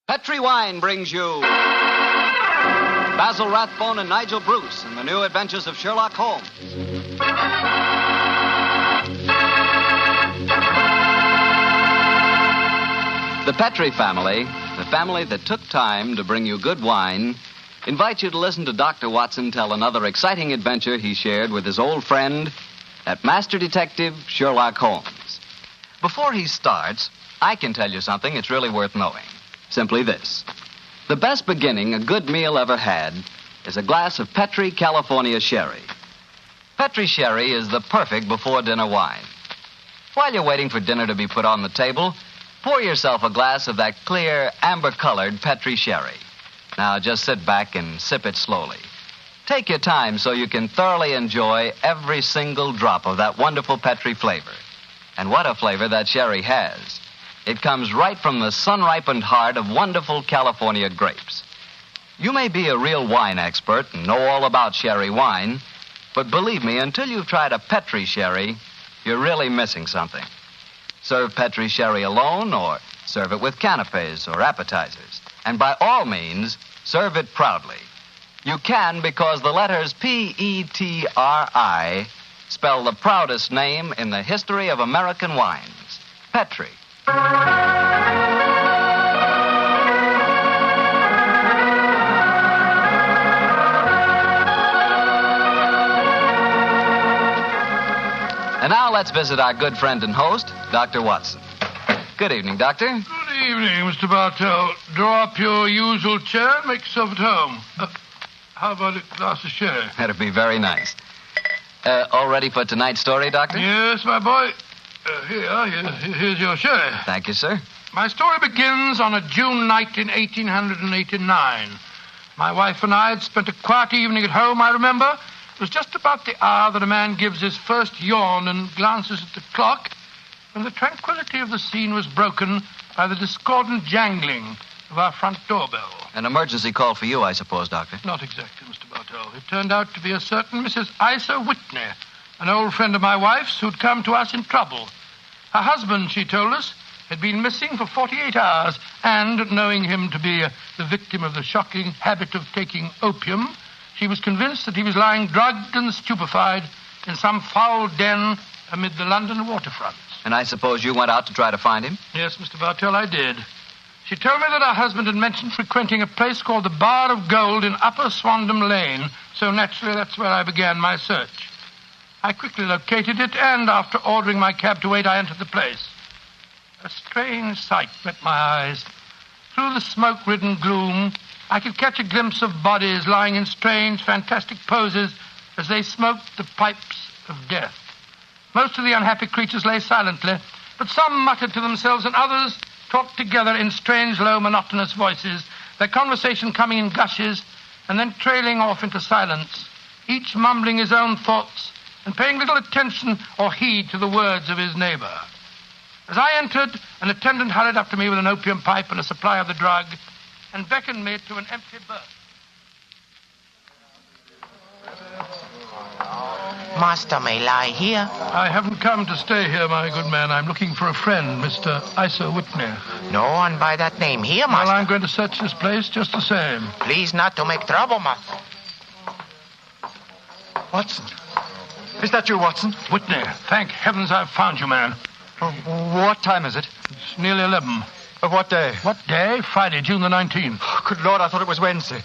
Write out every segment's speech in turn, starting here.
Petri Wine brings you Basil Rathbone and Nigel Bruce in the new adventures of Sherlock Holmes. The Petri family, the family that took time to bring you good wine, invites you to listen to Dr. Watson tell another exciting adventure he shared with his old friend at Master Detective Sherlock Holmes. Before he starts, I can tell you something it's really worth knowing. Simply this. The best beginning a good meal ever had is a glass of Petri California Sherry. Petri Sherry is the perfect before-dinner wine. While you're waiting for dinner to be put on the table, pour yourself a glass of that clear, amber-colored Petri Sherry. Now, just sit back and sip it slowly. Take your time so you can thoroughly enjoy every single drop of that wonderful Petri flavor. And what a flavor that sherry has. It comes right from the sun-ripened heart of wonderful California grapes. You may be a real wine expert and know all about sherry wine, but believe me, until you've tried a Petri sherry, you're really missing something. Serve Petri sherry alone or serve it with canapes or appetizers. And by all means, serve it proudly. You can because the letters P-E-T-R-I spell the proudest name in the history of American wines, Petri. And now let's visit our good friend and host, Dr. Watson. Good evening, Doctor. Good evening, Mr. Bartell. Draw up your usual chair and make yourself at home. How about a glass of sherry? That'd be very nice. All ready for tonight's story, Doctor? Yes, my boy. Here's your sherry. Thank you, sir. My story begins on a June night in 1889. My wife and I had spent a quiet evening at home, I remember. It was just about the hour that a man gives his first yawn and glances at the clock, when the tranquility of the scene was broken by the discordant jangling of our front doorbell. An emergency call for you, I suppose, Doctor. Not exactly, Mr. Bartell. It turned out to be a certain Mrs. Isa Whitney, an old friend of my wife's who'd come to us in trouble. Her husband, she told us, had been missing for 48 hours, and, knowing him to be the victim of the shocking habit of taking opium, she was convinced that he was lying drugged and stupefied in some foul den amid the London waterfronts. And I suppose you went out to try to find him? Yes, Mr. Bartell, I did. She told me that her husband had mentioned frequenting a place called the Bar of Gold in Upper Swandam Lane, so naturally that's where I began my search. I quickly located it, and after ordering my cab to wait, I entered the place. A strange sight met my eyes. Through the smoke-ridden gloom, I could catch a glimpse of bodies lying in strange, fantastic poses as they smoked the pipes of death. Most of the unhappy creatures lay silently, but some muttered to themselves and others talked together in strange, low, monotonous voices, their conversation coming in gushes and then trailing off into silence, each mumbling his own thoughts and paying little attention or heed to the words of his neighbor. As I entered, an attendant hurried up to me with an opium pipe and a supply of the drug and beckoned me to an empty berth. Master may lie here. I haven't come to stay here, my good man. I'm looking for a friend, Mr. Isa Whitney. No one by that name here, master. Well, I'm going to search this place just the same. Please not to make trouble, master. Watson. Is that you, Watson? Whitney, thank heavens I've found you, man. What time is it? It's nearly 11. Of what day? What day? Friday, June the 19th. Oh, good Lord, I thought it was Wednesday.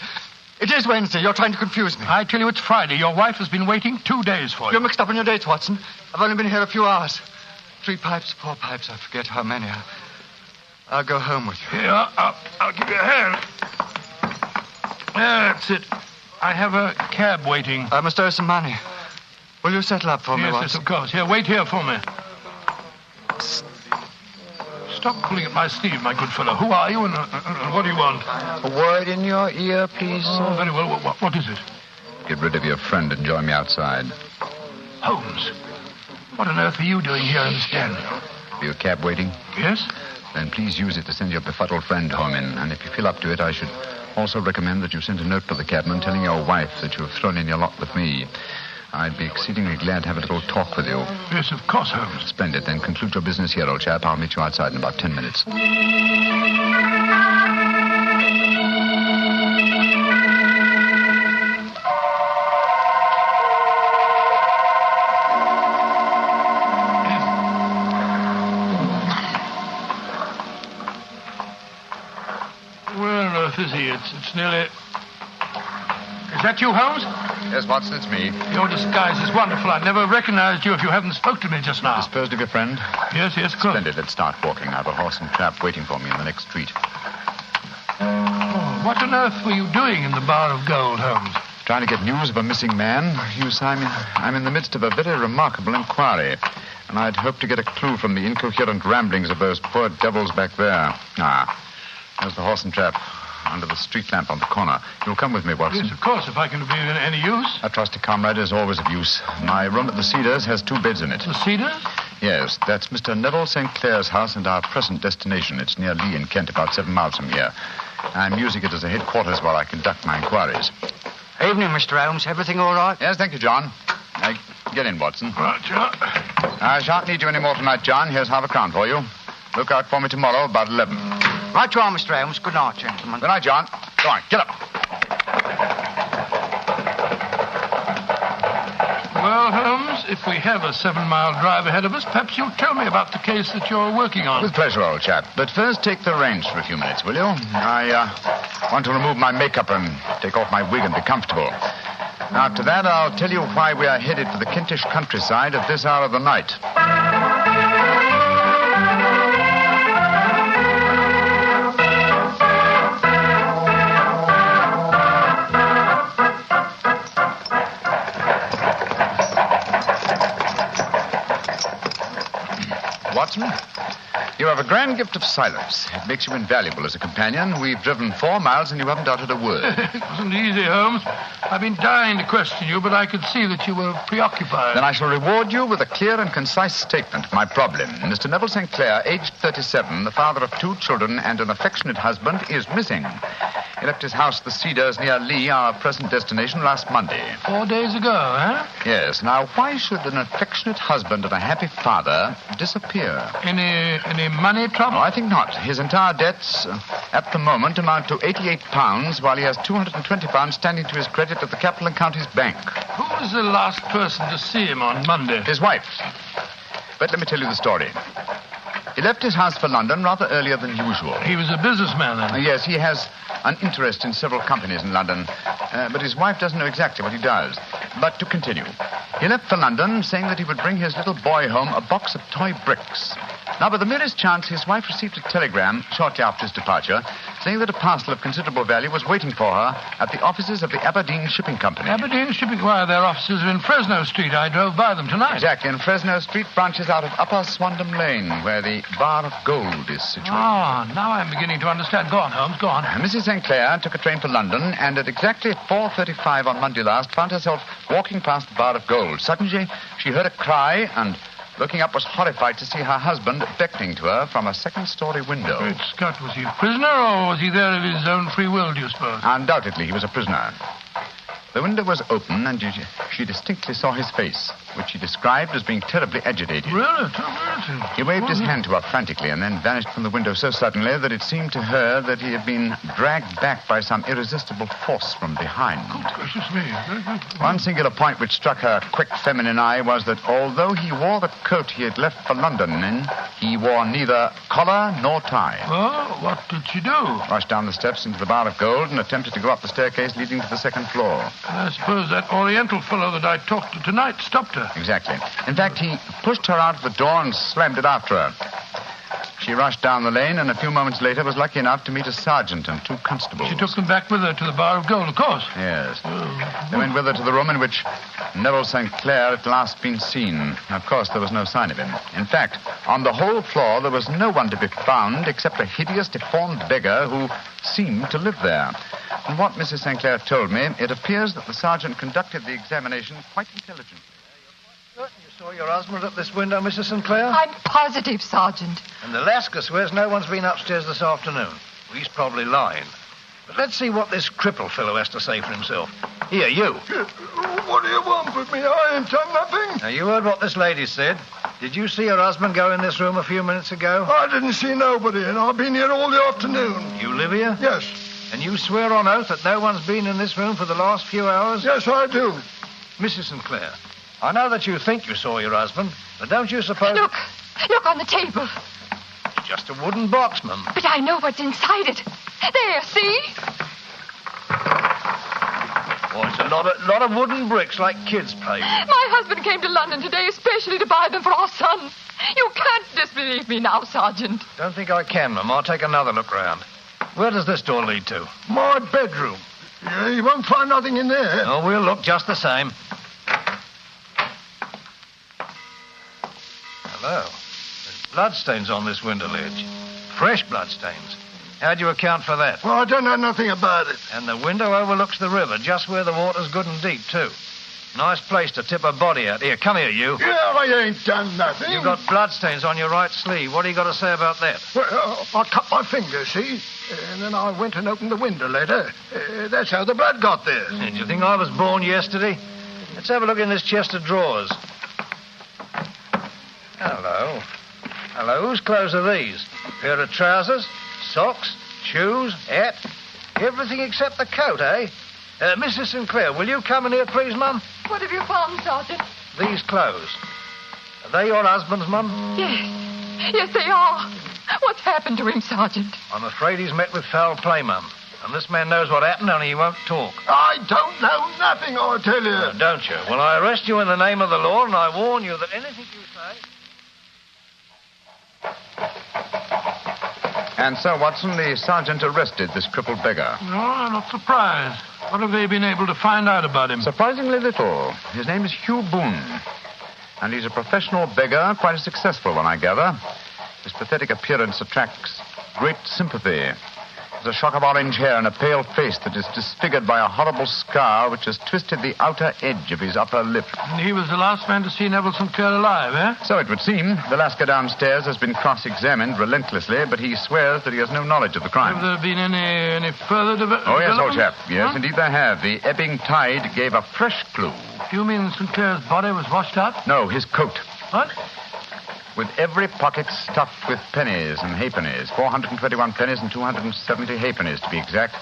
It is Wednesday. You're trying to confuse me. I tell you it's Friday. Your wife has been waiting 2 days for you. You're mixed up in your dates, Watson. I've only been here a few hours. 3 pipes, 4 pipes. I forget how many. I'll go home with you. Here, I'll give you a hand. That's it. I have a cab waiting. I must owe some money. Will you settle up for me, Watson? Yes, of course. Here, wait here for me. Stop pulling at my sleeve, my good fellow. Who are you and what do you want? A word in your ear, please, sir. Oh, very well. What is it? Get rid of your friend and join me outside. Holmes, what on earth are you doing here in this den? Your cab waiting? Yes? Then please use it to send your befuddled friend home in. And if you feel up to it, I should also recommend that you send a note to the cabman telling your wife that you have thrown in your lot with me. I'd be exceedingly glad to have a little talk with you. Yes, of course, Holmes. Splendid. Then conclude your business here, old chap. I'll meet you outside in about 10 minutes. Where on earth is he? It's nearly... Is that you, Holmes? Yes, Watson, it's me. Your disguise is wonderful. I never recognized you if you hadn't spoke to me just now. Disposed of your friend? Yes, of course. Splendid. Let's start walking. I have a horse and trap waiting for me in the next street. Oh, what on earth were you doing in the Bar of Gold, Holmes? Trying to get news of a missing man. You see, I'm in the midst of a very remarkable inquiry. And I'd hoped to get a clue from the incoherent ramblings of those poor devils back there. There's the horse and trap under the street lamp on the corner. You'll come with me, Watson. Yes, of course, if I can be of any use. A trusty comrade is always of use. My room at the Cedars has 2 beds in it. The Cedars? Yes, that's Mr. Neville St. Clair's house and our present destination. It's near Lee in Kent, about 7 miles from here. I'm using it as a headquarters while I conduct my inquiries. Evening, Mr. Holmes. Everything all right? Yes, thank you, John. Get in, Watson. Right, John. I shan't need you any more tonight, John. Here's £1/2 for you. Look out for me tomorrow about 11. Right you are, Mr. Holmes. Good night, gentlemen. Good night, John. Go on, get up. Well, Holmes, if we have a 7-mile drive ahead of us, perhaps you'll tell me about the case that you're working on. With pleasure, old chap. But first, take the reins for a few minutes, will you? I want to remove my makeup and take off my wig and be comfortable. After that, I'll tell you why we are headed for the Kentish countryside at this hour of the night. Watson, you have a grand gift of silence. It makes you invaluable as a companion. We've driven 4 miles and you haven't uttered a word. It wasn't easy, Holmes. I've been dying to question you, but I could see that you were preoccupied. Then I shall reward you with a clear and concise statement of my problem. Mr. Neville St. Clair, aged 37, the father of 2 children and an affectionate husband, is missing. He left his house, the Cedars, near Lee, our present destination, last Monday. 4 days ago, huh? Yes. Now, why should an affectionate husband and a happy father disappear? Any money trouble? No, I think not. His entire debts, at the moment, amount to £88, while he has £220 standing to his credit at the Capital and Counties Bank. Who was the last person to see him on Monday? His wife. But let me tell you the story. He left his house for London rather earlier than usual. He was a businessman, then? Yes, he has an interest in several companies in London, but his wife doesn't know exactly what he does. But to continue. He left for London saying that he would bring his little boy home a box of toy bricks. Now, by the merest chance, his wife received a telegram shortly after his departure saying that a parcel of considerable value was waiting for her at the offices of the Aberdeen Shipping Company. Aberdeen Shipping? Why, their offices are in Fresno Street. I drove by them tonight. Exactly. And Fresno Street branches out of Upper Swandam Lane, where the Bar of Gold is situated. Ah, now I'm beginning to understand. Go on, Holmes, go on. Mrs. St. Clair took a train for London and at exactly 4:35 on Monday last found herself walking past the Bar of Gold. Suddenly, she heard a cry and, looking up, was horrified to see her husband beckoning to her from a second-story window. Great Scott, was he a prisoner or was he there of his own free will, do you suppose? Undoubtedly, he was a prisoner. The window was open, and she distinctly saw his face, which she described as being terribly agitated. Really? He waved his hand to her frantically and then vanished from the window so suddenly that it seemed to her that he had been dragged back by some irresistible force from behind. Good gracious me. One singular point which struck her quick feminine eye was that although he wore the coat he had left for London in, he wore neither collar nor tie. Well, what did she do? Rushed down the steps into the Bar of Gold and attempted to go up the staircase leading to the second floor. I suppose that Oriental fellow that I talked to tonight stopped her. Exactly. In fact, he pushed her out of the door and slammed it after her. She rushed down the lane and a few moments later was lucky enough to meet a sergeant and 2 constables. She took them back with her to the Bar of Gold, of course. Yes. They went with her to the room in which Neville St. Clair had last been seen. Of course, there was no sign of him. In fact, on the whole floor, there was no one to be found except a hideous, deformed beggar who seemed to live there. From what Mrs. St. Clair told me, it appears that the sergeant conducted the examination quite intelligently. Certain you saw your husband at this window, Mrs. St. Clair? I'm positive, Sergeant. And the Lascar swears no one's been upstairs this afternoon. Well, he's probably lying. But let's see what this cripple fellow has to say for himself. Here, you. What do you want with me? I ain't done nothing. Now, you heard what this lady said. Did you see her husband go in this room a few minutes ago? I didn't see nobody, and I've been here all the afternoon. You live here? Yes. And you swear on oath that no one's been in this room for the last few hours? Yes, I do. Mrs. St. Clair, I know that you think you saw your husband, but don't you suppose... Look on the table. It's just a wooden box, Mum. But I know what's inside it. There, see? Oh, it's a lot of wooden bricks like kids play with. My husband came to London today especially to buy them for our son. You can't disbelieve me now, Sergeant. Don't think I can, Mum. I'll take another look round. Where does this door lead to? My bedroom. Yeah, you won't find nothing in there. Oh, we'll look just the same. Hello. There's bloodstains on this window ledge. Fresh bloodstains. How do you account for that? Well, I don't know nothing about it. And the window overlooks the river, just where the water's good and deep, too. Nice place to tip a body out. Here, come here, you. Yeah, I ain't done nothing. You've got bloodstains on your right sleeve. What do you got to say about that? Well, I cut my finger, see? And then I went and opened the window ladder. That's how the blood got there. Did you think I was born yesterday? Let's have a look in this chest of drawers. Hello. Hello, whose clothes are these? Pair of trousers, socks, shoes, hat. Everything except the coat, eh? Mrs. Sinclair, will you come in here, please, Mum? What have you found, Sergeant? These clothes. Are they your husband's, Mum? Yes. Yes, they are. What's happened to him, Sergeant? I'm afraid he's met with foul play, Mum. And this man knows what happened, only he won't talk. I don't know nothing, I tell you. Oh, don't you? Well, I arrest you in the name of the law, and I warn you that anything you say... And so, Watson, the sergeant arrested this crippled beggar. No, I'm not surprised. What have they been able to find out about him? Surprisingly little. His name is Hugh Boone. And he's a professional beggar, quite a successful one, I gather. His pathetic appearance attracts great sympathy. There's a shock of orange hair and a pale face that is disfigured by a horrible scar which has twisted the outer edge of his upper lip. And he was the last man to see Neville Sinclair alive, eh? So it would seem. The Lascar downstairs has been cross-examined relentlessly, but he swears that he has no knowledge of the crime. Have there been any further Oh, yes, old developments? chap. Yes, indeed there have. The ebbing tide gave a fresh clue. Do you mean Sinclair's body was washed up? No, his coat. What? With every pocket stuffed with pennies and halfpennies. 421 pennies and 270 halfpennies, to be exact.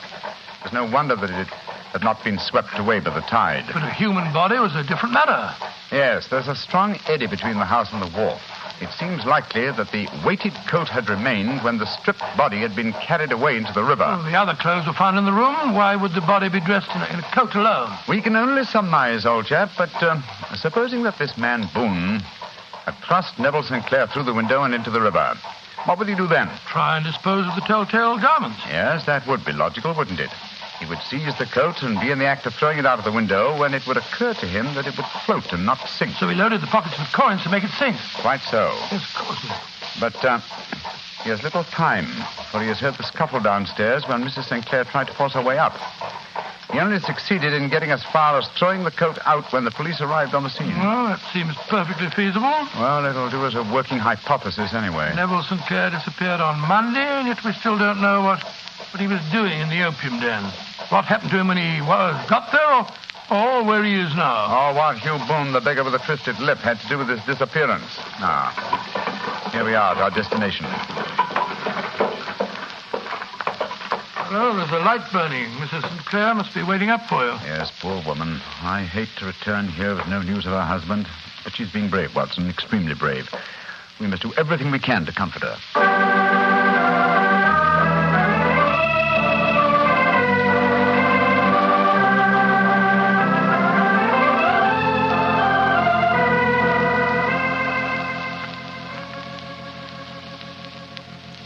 There's no wonder that it had not been swept away by the tide. But a human body was a different matter. Yes, there's a strong eddy between the house and the wharf. It seems likely that the weighted coat had remained when the stripped body had been carried away into the river. Well, the other clothes were found in the room. Why would the body be dressed in a coat alone? We can only surmise, old chap, but supposing that this man Boone had thrust Neville Sinclair through the window and into the river, what would he do then? Try and dispose of the telltale garments. Yes, that would be logical, wouldn't it? He would seize the coat and be in the act of throwing it out of the window when it would occur to him that it would float and not sink. So he loaded the pockets with coins to make it sink. Quite so. Yes, of course. But he has little time, for he has heard the scuffle downstairs when Mrs. Sinclair tried to force her way up. He only succeeded in getting as far as throwing the coat out when the police arrived on the scene. Well, that seems perfectly feasible. Well, it'll do as a working hypothesis anyway. Neville Sinclair disappeared on Monday, and yet we still don't know what he was doing in the opium den. What happened to him when he got there, or where he is now? Oh, what Hugh Boone, the beggar with the twisted lip, had to do with his disappearance. Now, here we are at our destination. Well, there's a light burning. Mrs. Sinclair must be waiting up for you. Yes, poor woman. I hate to return here with no news of her husband, but she's being brave, Watson, extremely brave. We must do everything we can to comfort her.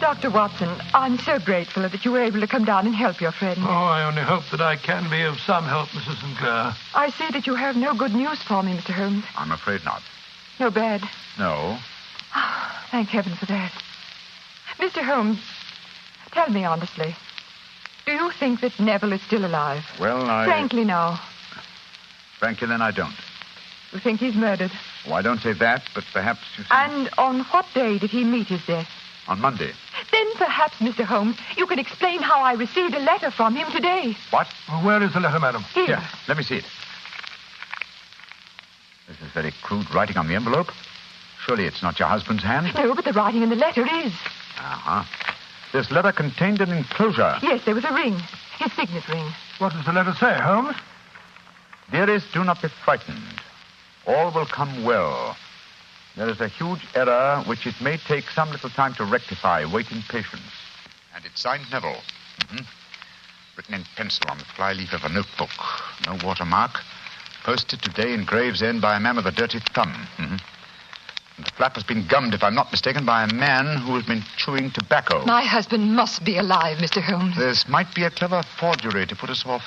Dr. Watson, I'm so grateful that you were able to come down and help your friend. Oh, I only hope that I can be of some help, Mrs. Sinclair. I see that you have no good news for me, Mr. Holmes. I'm afraid not. No bad. No. Thank heaven for that. Mr. Holmes, tell me honestly, do you think that Neville is still alive? Well, Frankly, now. Frankly, then I don't. You think he's murdered? Oh, I don't say that, but perhaps you see... And on what day did he meet his death? On Monday. Then perhaps, Mr. Holmes, you can explain how I received a letter from him today. What? Well, where is the letter, madam? Here. Let me see it. This is very crude writing on the envelope. Surely it's not your husband's hand? No, but the writing in the letter is. Uh-huh. This letter contained an enclosure. Yes, there was a ring. His signet ring. What does the letter say, Holmes? Dearest, do not be frightened. All will come well. There is a huge error which it may take some little time to rectify. Wait in patience. And it's signed Neville. Mm-hmm. Written in pencil on the flyleaf of a notebook. No watermark. Posted today in Gravesend by a man with a dirty thumb. Mm-hmm. And the flap has been gummed, if I'm not mistaken, by a man who has been chewing tobacco. My husband must be alive, Mr. Holmes. This might be a clever forgery to put us off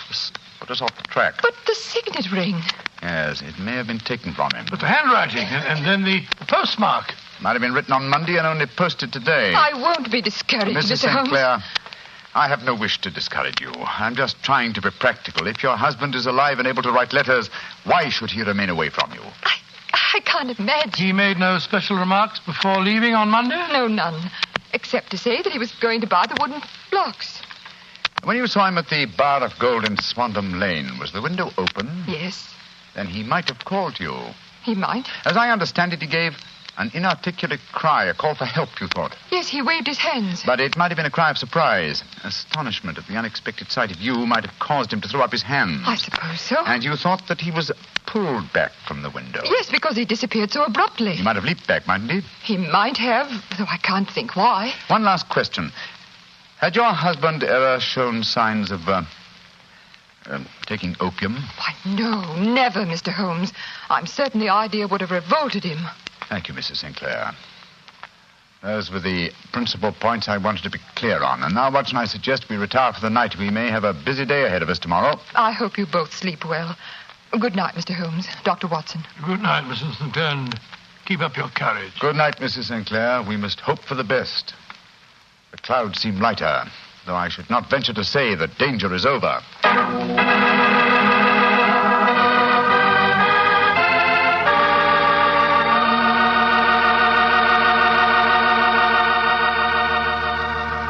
the track. But the signet ring. Yes, it may have been taken from him. But the handwriting and then the postmark. Might have been written on Monday and only posted today. I won't be discouraged, Mrs. Mr. St. Holmes. Clair, I have no wish to discourage you. I'm just trying to be practical. If your husband is alive and able to write letters, why should he remain away from you? I can't imagine. He made no special remarks before leaving on Monday? No, none. Except to say that he was going to buy the wooden blocks. When you saw him at the Bar of Gold in Swandam Lane, was the window open? Yes, Then he might have called you. he might. As I understand it, he gave an inarticulate cry, a call for help, you thought. Yes, he waved his hands. But it might have been a cry of surprise. Astonishment at the unexpected sight of you might have caused him to throw up his hands. I suppose so. And you thought that he was pulled back from the window. Yes, because he disappeared so abruptly. He might have leaped back, mightn't he? He might have, though I can't think why. One last question. Had your husband ever shown signs of, taking opium? Why, no, never, Mr. Holmes. I'm certain the idea would have revolted him. Thank you, Mrs. St. Clair. Those were the principal points I wanted to be clear on. And now, Watson, I suggest we retire for the night. We may have a busy day ahead of us tomorrow. I hope you both sleep well. Good night, Mr. Holmes. Dr. Watson. Good night, Mrs. St. Clair, and keep up your courage. Good night, Mrs. St. Clair. We must hope for the best. The clouds seem lighter, though I should not venture to say that danger is over.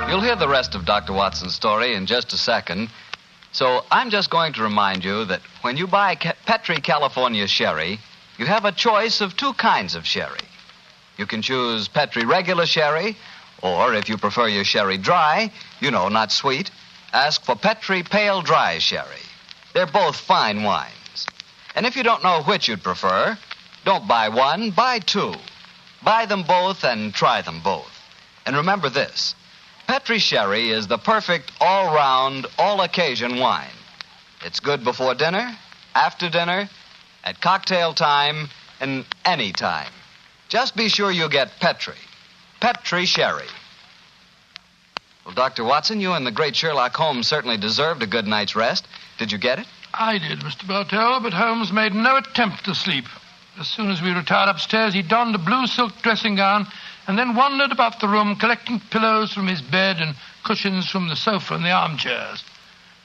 You'll hear the rest of Dr. Watson's story in just a second. So I'm just going to remind you that when you buy Petri California sherry, you have a choice of two kinds of sherry. You can choose Petri regular sherry, or if you prefer your sherry dry, not sweet, ask for Petri pale dry sherry. They're both fine wines. And if you don't know which you'd prefer, don't buy one, buy two. Buy them both and try them both. And remember this. Petri sherry is the perfect all-round, all-occasion wine. It's good before dinner, after dinner, at cocktail time, and any time. Just be sure you get Petri. Petri sherry. Well, Dr. Watson, you and the great Sherlock Holmes certainly deserved a good night's rest. Did you get it? I did, Mr. Bartell, but Holmes made no attempt to sleep. As soon as we retired upstairs, he donned a blue silk dressing gown and then wandered about the room, collecting pillows from his bed and cushions from the sofa and the armchairs.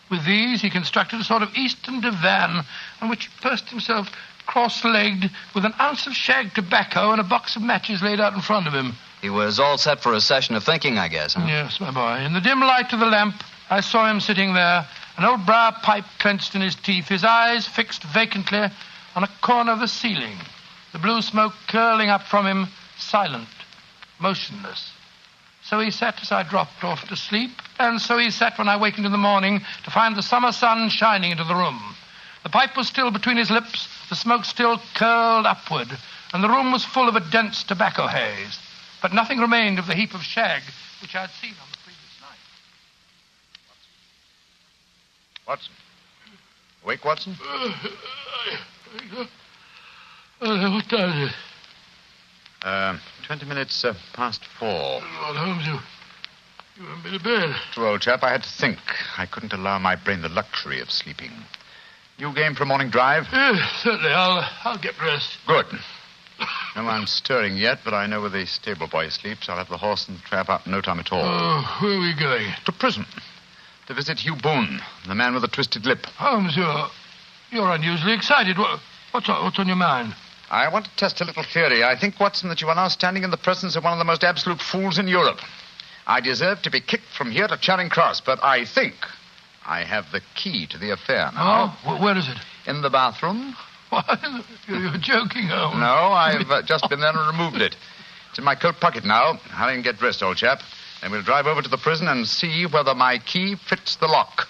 With these, he constructed a sort of eastern divan on which he perched himself cross-legged with an ounce of shag tobacco and a box of matches laid out in front of him. He was all set for a session of thinking, I guess, huh? Yes, my boy. In the dim light of the lamp, I saw him sitting there, an old briar pipe clenched in his teeth, his eyes fixed vacantly on a corner of the ceiling, the blue smoke curling up from him, silent, motionless. So he sat as I dropped off to sleep, and so he sat when I wakened in the morning to find the summer sun shining into the room. The pipe was still between his lips, the smoke still curled upward, and the room was full of a dense tobacco haze. But nothing remained of the heap of shag which I had seen on the previous night. Watson. Awake, Watson? What time is it? 20 minutes past 4. Lord Holmes, you haven't been to bed. True, old chap, I had to think. I couldn't allow my brain the luxury of sleeping. You game for a morning drive? Yes, certainly. I'll get dressed. Good. No one's stirring yet, but I know where the stable boy sleeps. I'll have the horse and trap up in no time at all. Oh, where are we going? To prison. To visit Hugh Boone, the man with the twisted lip. Holmes, you're unusually excited. What's on your mind? I want to test a little theory. I think, Watson, that you are now standing in the presence of one of the most absolute fools in Europe. I deserve to be kicked from here to Charing Cross, but I think I have the key to the affair now. Oh, where is it? In the bathroom. What? You're joking, Holmes. No, I've just been there and removed it. It's in my coat pocket now. Hurry and get dressed, old chap. Then we'll drive over to the prison and see whether my key fits the lock.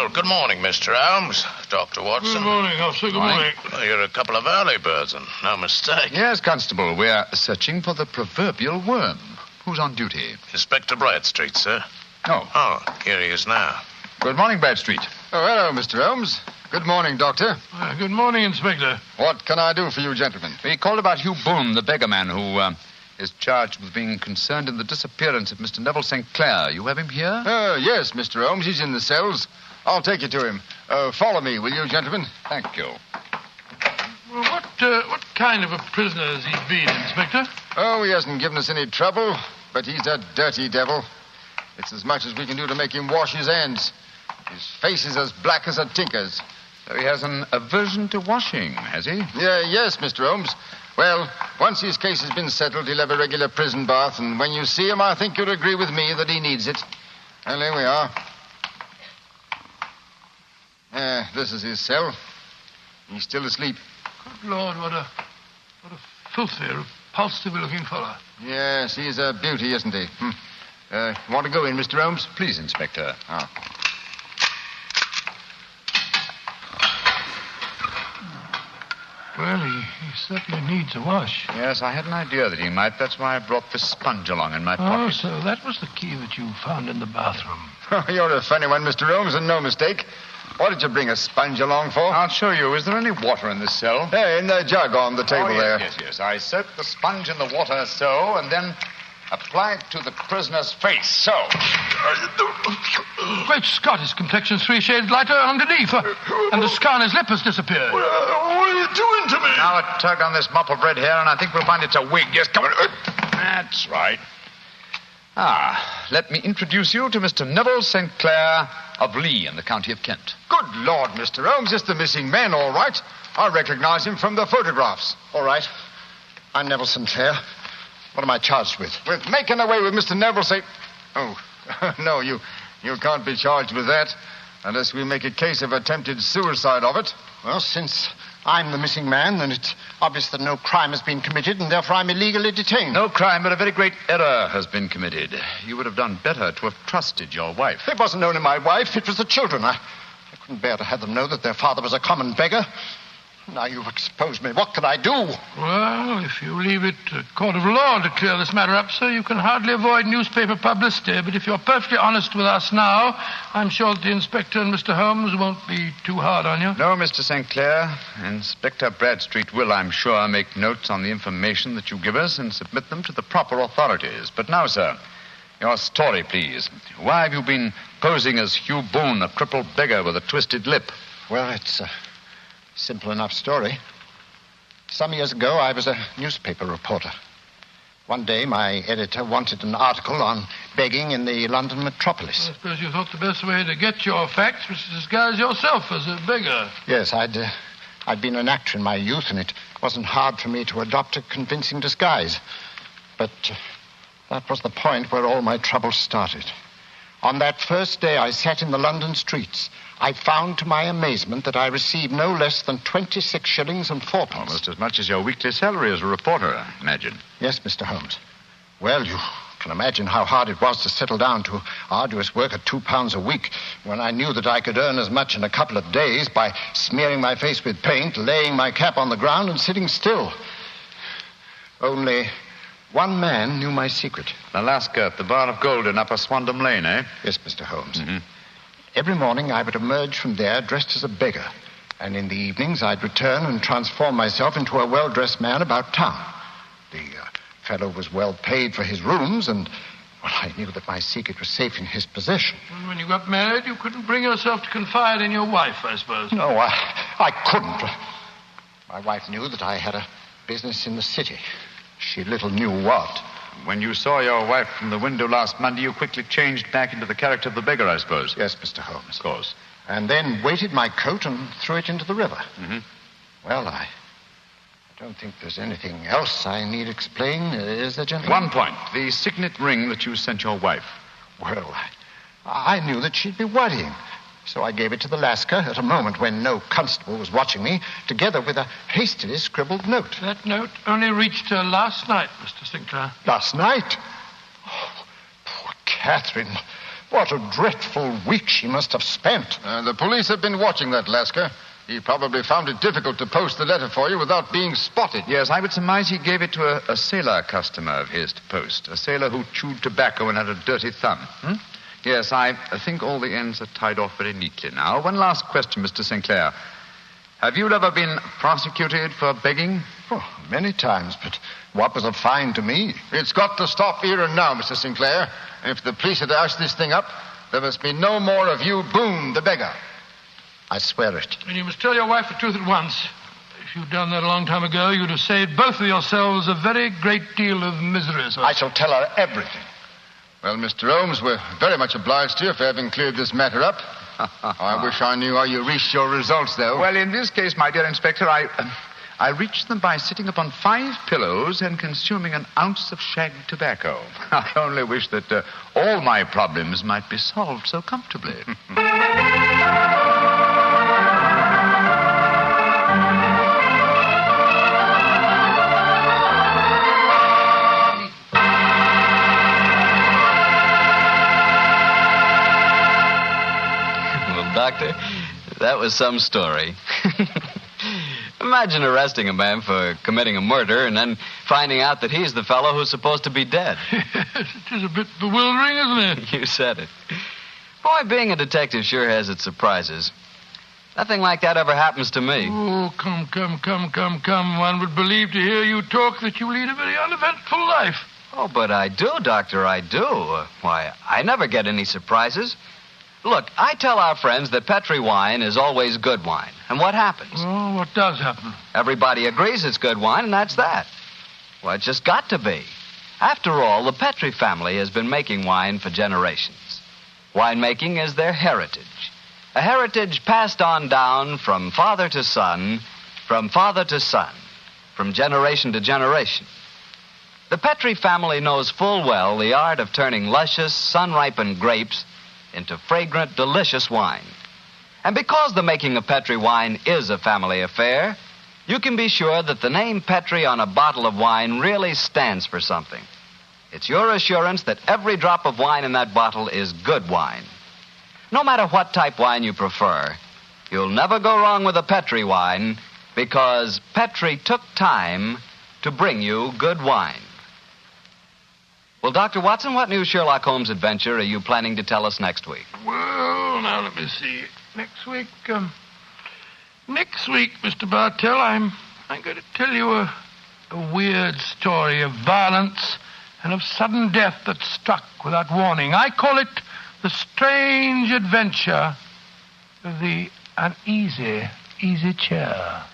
Well, good morning, Mr. Holmes. Dr. Watson. Good morning, officer. Good morning. Well, you're a couple of early birds, and no mistake. Yes, Constable. We're searching for the proverbial worm. Who's on duty? Inspector Bradstreet, sir. Oh, here he is now. Good morning, Bradstreet. Oh, hello, Mr. Holmes. Good morning, Doctor. Good morning, Inspector. What can I do for you, gentlemen? We called about Hugh Boone, the beggar man who is charged with being concerned in the disappearance of Mr. Neville St. Clair. You have him here? Yes, Mr. Holmes. He's in the cells. I'll take you to him. Follow me, will you, gentlemen? Thank you. Well, what kind of a prisoner has he been, Inspector? Oh, he hasn't given us any trouble, but he's a dirty devil. It's as much as we can do to make him wash his hands. His face is as black as a tinker's. So he has an aversion to washing, has he? Yes, Mr. Holmes. Well, once his case has been settled, he'll have a regular prison bath, and when you see him, I think you'll agree with me that he needs it. Well, here we are. This is his cell. He's still asleep. Good Lord, what a filthy, repulsive-looking fellow. Yes, he's a beauty, isn't he? Want to go in, Mr. Holmes? Please, Inspector. Well, he certainly needs a wash. Yes, I had an idea that he might. That's why I brought this sponge along in my pocket. Oh, so that was the key that you found in the bathroom. Oh, you're a funny one, Mr. Holmes, and no mistake. What did you bring a sponge along for? I'll show you. Is there any water in this cell? In the jug on the table there. Yes. I soak the sponge in the water so, and then apply it to the prisoner's face, so. Great Scott, his complexion's 3 shades lighter underneath, and the scar on his lip has disappeared. What are you doing to me? Now a tug on this mop of red hair, and I think we'll find it's a wig. Yes, come on. That's right. Let me introduce you to Mr. Neville St. Clair of Lee in the county of Kent. Good Lord, Mr. Holmes, it's the missing man, all right. I recognize him from the photographs. All right. I'm Neville St. Clair. What am I charged with? With making away with Mr. Neville St. Oh, no, you can't be charged with that unless we make a case of attempted suicide of it. Well, since I'm the missing man, then it's obvious that no crime has been committed, and therefore I'm illegally detained. No crime, but a very great error has been committed. You would have done better to have trusted your wife. It wasn't only my wife, it was the children. I couldn't bear to have them know that their father was a common beggar. Now you've exposed me. What can I do? Well, if you leave it to a court of law to clear this matter up, sir, you can hardly avoid newspaper publicity. But if you're perfectly honest with us now, I'm sure that the inspector and Mr. Holmes won't be too hard on you. No, Mr. St. Clair. Inspector Bradstreet will, I'm sure, make notes on the information that you give us and submit them to the proper authorities. But now, sir, your story, please. Why have you been posing as Hugh Boone, a crippled beggar with a twisted lip? Well, it's a simple enough story. Some years ago, I was a newspaper reporter. One day, my editor wanted an article on begging in the London metropolis. I suppose you thought the best way to get your facts was to disguise yourself as a beggar. Yes, I'd been an actor in my youth, and it wasn't hard for me to adopt a convincing disguise. But that was the point where all my trouble started. On that first day I sat in the London streets, I found to my amazement that I received no less than 26 shillings and 4 Almost as much as your weekly salary as a reporter, I imagine. Yes, Mr. Holmes. Well, you can imagine how hard it was to settle down to arduous work at £2 a week when I knew that I could earn as much in a couple of days by smearing my face with paint, laying my cap on the ground, and sitting still. Only one man knew my secret. The Lascar at the Bar of Gold in Upper Swandam Lane, eh? Yes, Mr. Holmes. Mm-hmm. Every morning I would emerge from there dressed as a beggar, and in the evenings I'd return and transform myself into a well-dressed man about town. The fellow was well paid for his rooms, and well, I knew that my secret was safe in his possession. And when you got married, you couldn't bring yourself to confide in your wife, I suppose. No, I couldn't. My wife knew that I had a business in the city. She little knew what. When you saw your wife from the window last Monday, you quickly changed back into the character of the beggar, I suppose. Yes, Mr. Holmes. Of course. And then weighted my coat and threw it into the river. Mm-hmm. Well, I don't think there's anything else I need explain, is there, gentlemen? One point. The signet ring that you sent your wife. Well, I knew that she'd be worrying. So I gave it to the Lascar at a moment when no constable was watching me, together with a hastily scribbled note. That note only reached her last night, Mr. St. Clair. Last night? Oh, poor Catherine. What a dreadful week she must have spent. The police have been watching that Lascar. He probably found it difficult to post the letter for you without being spotted. Yes, I would surmise he gave it to a sailor customer of his to post. A sailor who chewed tobacco and had a dirty thumb. Yes, I think all the ends are tied off very neatly now. One last question, Mr. Sinclair. Have you ever been prosecuted for begging? Oh, many times, but what was a fine to me? It's got to stop here and now, Mr. Sinclair. If the police had asked this thing up, there must be no more of you, Boone, the beggar. I swear it. And you must tell your wife the truth at once. If you'd done that a long time ago, you'd have saved both of yourselves a very great deal of misery, sir. I shall tell her everything. Well, Mr. Holmes, we're very much obliged to you for having cleared this matter up. I wish I knew how you reached your results, though. Well, in this case, my dear Inspector, I reached them by sitting upon 5 pillows and consuming an ounce of shag tobacco. I only wish that all my problems might be solved so comfortably. Doctor, that was some story. Imagine arresting a man for committing a murder and then finding out that he's the fellow who's supposed to be dead. It is a bit bewildering, isn't it? You said it. Boy, being a detective sure has its surprises. Nothing like that ever happens to me. Oh, come. One would believe to hear you talk that you lead a very uneventful life. Oh, but I do, Doctor, I do. Why, I never get any surprises. Look, I tell our friends that Petri wine is always good wine. And what happens? Oh, what does happen? Everybody agrees it's good wine, and that's that. Well, it's just got to be. After all, the Petri family has been making wine for generations. Winemaking is their heritage. A heritage passed on down from father to son, from father to son, from generation to generation. The Petri family knows full well the art of turning luscious, sun-ripened grapes into fragrant, delicious wine. And because the making of Petri wine is a family affair, you can be sure that the name Petri on a bottle of wine really stands for something. It's your assurance that every drop of wine in that bottle is good wine. No matter what type wine you prefer, you'll never go wrong with a Petri wine because Petri took time to bring you good wine. Well, Dr. Watson, what new Sherlock Holmes adventure are you planning to tell us next week? Well, now let me see. Next week, Mr. Bartell, I'm going to tell you a weird story of violence and of sudden death that struck without warning. I call it The Strange Adventure of the Uneasy Easy Chair.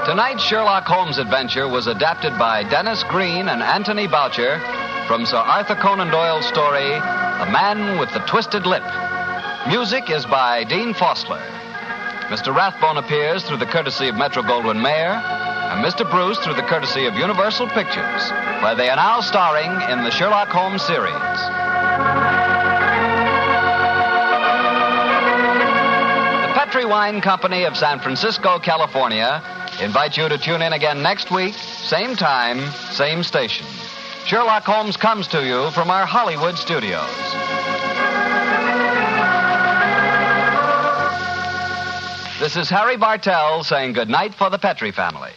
Tonight's Sherlock Holmes adventure was adapted by Dennis Green and Anthony Boucher from Sir Arthur Conan Doyle's story, The Man with the Twisted Lip. Music is by Dean Fosler. Mr. Rathbone appears through the courtesy of Metro-Goldwyn-Mayer, and Mr. Bruce through the courtesy of Universal Pictures, where they are now starring in the Sherlock Holmes series. The Petri Wine Company of San Francisco, California, invite you to tune in again next week, same time, same station. Sherlock Holmes comes to you from our Hollywood studios. This is Harry Bartell saying goodnight for the Petri family.